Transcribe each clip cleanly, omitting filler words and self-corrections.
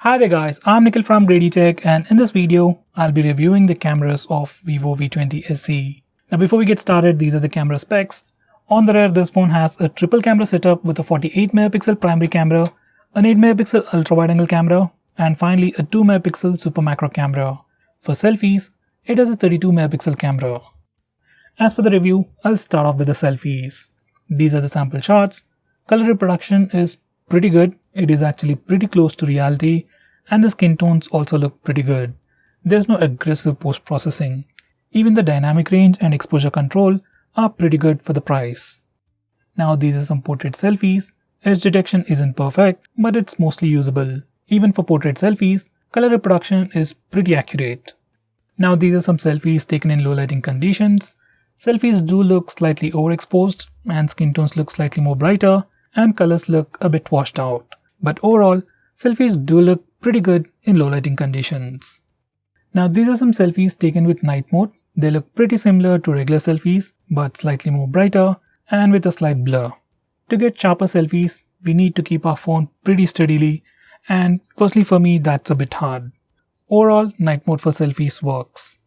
Hi there guys, I'm Nikhil from Grady Tech, and in this video, I'll be reviewing the cameras of Vivo V20 SE. Now before we get started, these are the camera specs. On the rear, this phone has a triple camera setup with a 48 megapixel primary camera, an 8 megapixel ultra wide angle camera, and finally a 2 megapixel super macro camera. For selfies, it has a 32 megapixel camera. As for the review, I'll start off with the selfies. These are the sample shots. Color reproduction is pretty good. It is actually pretty close to reality, and the skin tones also look pretty good. There's no aggressive post-processing. Even the dynamic range and exposure control are pretty good for the price. Now these are some portrait selfies. Edge detection isn't perfect, but it's mostly usable. Even for portrait selfies, color reproduction is pretty accurate. Now these are some selfies taken in low lighting conditions. Selfies do look slightly overexposed, and skin tones look slightly more brighter, and colors look a bit washed out. But overall, selfies do look pretty good in low lighting conditions. Now these are some selfies taken with night mode. They look pretty similar to regular selfies, but slightly more brighter and with a slight blur. To get sharper selfies, we need to keep our phone pretty steadily, and personally for me that's a bit hard. Overall, night mode for selfies works.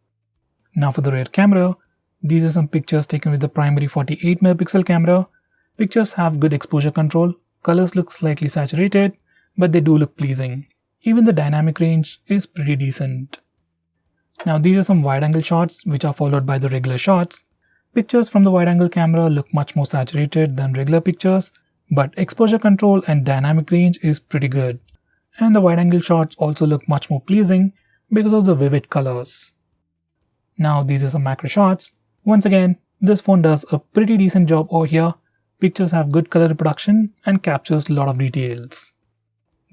Now for the rear camera, these are some pictures taken with the primary 48 megapixel camera. Pictures have good exposure control, colors look slightly saturated, but they do look pleasing. Even the dynamic range is pretty decent. Now these are some wide angle shots which are followed by the regular shots. Pictures from the wide angle camera look much more saturated than regular pictures, but exposure control and dynamic range is pretty good. And the wide angle shots also look much more pleasing because of the vivid colors. Now these are some macro shots. Once again, this phone does a pretty decent job over here. Pictures have good color reproduction and captures a lot of details.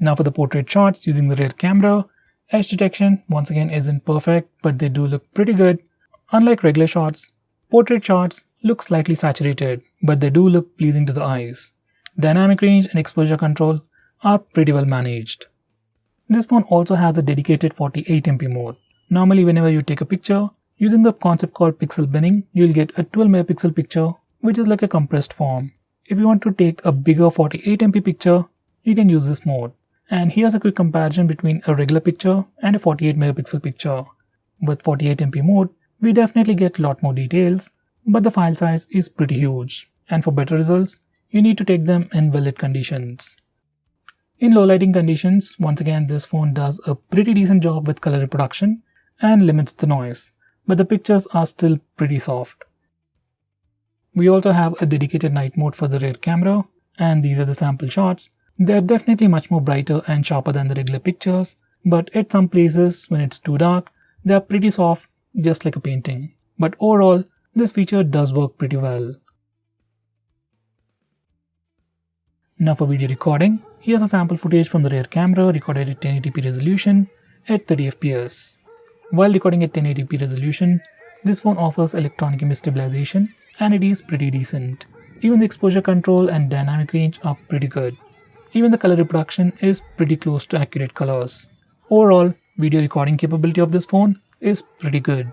Now for the portrait shots using the rear camera, edge detection once again isn't perfect, but they do look pretty good. Unlike regular shots, portrait shots look slightly saturated, but they do look pleasing to the eyes. Dynamic range and exposure control are pretty well managed. This phone also has a dedicated 48MP mode. Normally whenever you take a picture, using the concept called pixel binning, you'll get a 12 megapixel picture, which is like a compressed form. If you want to take a bigger 48MP picture, you can use this mode. And here's a quick comparison between a regular picture and a 48 megapixel picture. With 48MP mode, we definitely get a lot more details, but the file size is pretty huge. And for better results, you need to take them in well lit conditions. In low lighting conditions, once again this phone does a pretty decent job with color reproduction and limits the noise, but the pictures are still pretty soft. We also have a dedicated night mode for the rear camera, and these are the sample shots. They're definitely much more brighter and sharper than the regular pictures, but at some places when it's too dark, they are pretty soft, just like a painting. But overall, this feature does work pretty well. Now for video recording, here's a sample footage from the rear camera recorded at 1080p resolution at 30fps. While recording at 1080p resolution, this phone offers electronic image stabilization, and it is pretty decent. Even the exposure control and dynamic range are pretty good. Even the color reproduction is pretty close to accurate colors. Overall, video recording capability of this phone is pretty good.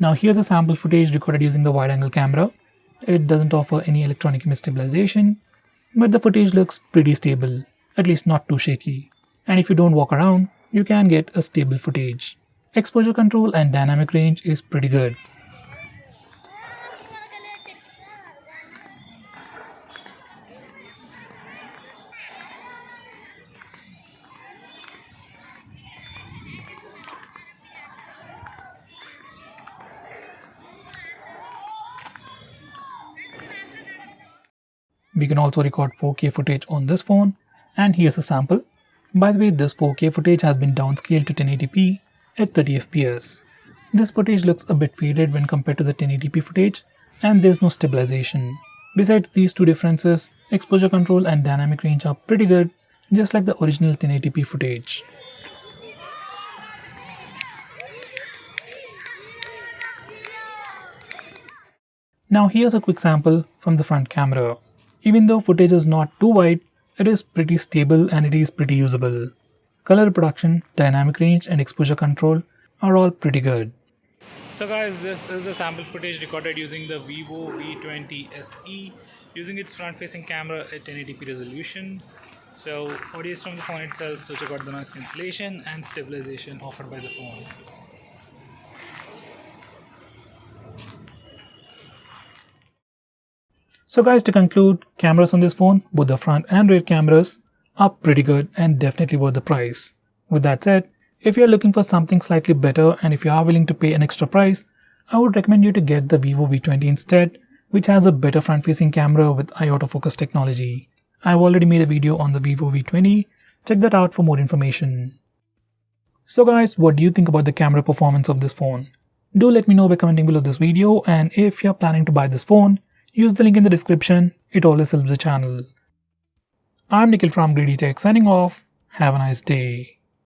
Now here's a sample footage recorded using the wide angle camera. It doesn't offer any electronic image stabilization, but the footage looks pretty stable, at least not too shaky. And if you don't walk around, you can get a stable footage. Exposure control and dynamic range is pretty good. We can also record 4K footage on this phone, and here's a sample. By the way, this 4K footage has been downscaled to 1080p at 30fps. This footage looks a bit faded when compared to the 1080p footage, and there's no stabilization. Besides these two differences, exposure control and dynamic range are pretty good, just like the original 1080p footage. Now here's a quick sample from the front camera. Even though footage is not too wide, it is pretty stable and it is pretty usable. Color reproduction, dynamic range and exposure control are all pretty good. So guys, this is a sample footage recorded using the Vivo V20 SE using its front-facing camera at 1080p resolution. So audio is from the phone itself, so check out the noise cancellation and stabilization offered by the phone. So guys, to conclude, cameras on this phone, both the front and rear cameras, are pretty good and definitely worth the price. With that said, if you are looking for something slightly better and if you are willing to pay an extra price, I would recommend you to get the Vivo V20 instead, which has a better front-facing camera with eye autofocus technology. I've already made a video on the Vivo V20, check that out for more information. So guys, what do you think about the camera performance of this phone? Do let me know by commenting below this video, and if you're planning to buy this phone, use the link in the description, it always helps the channel. I'm Nikhil from Greedy Tech signing off, have a nice day.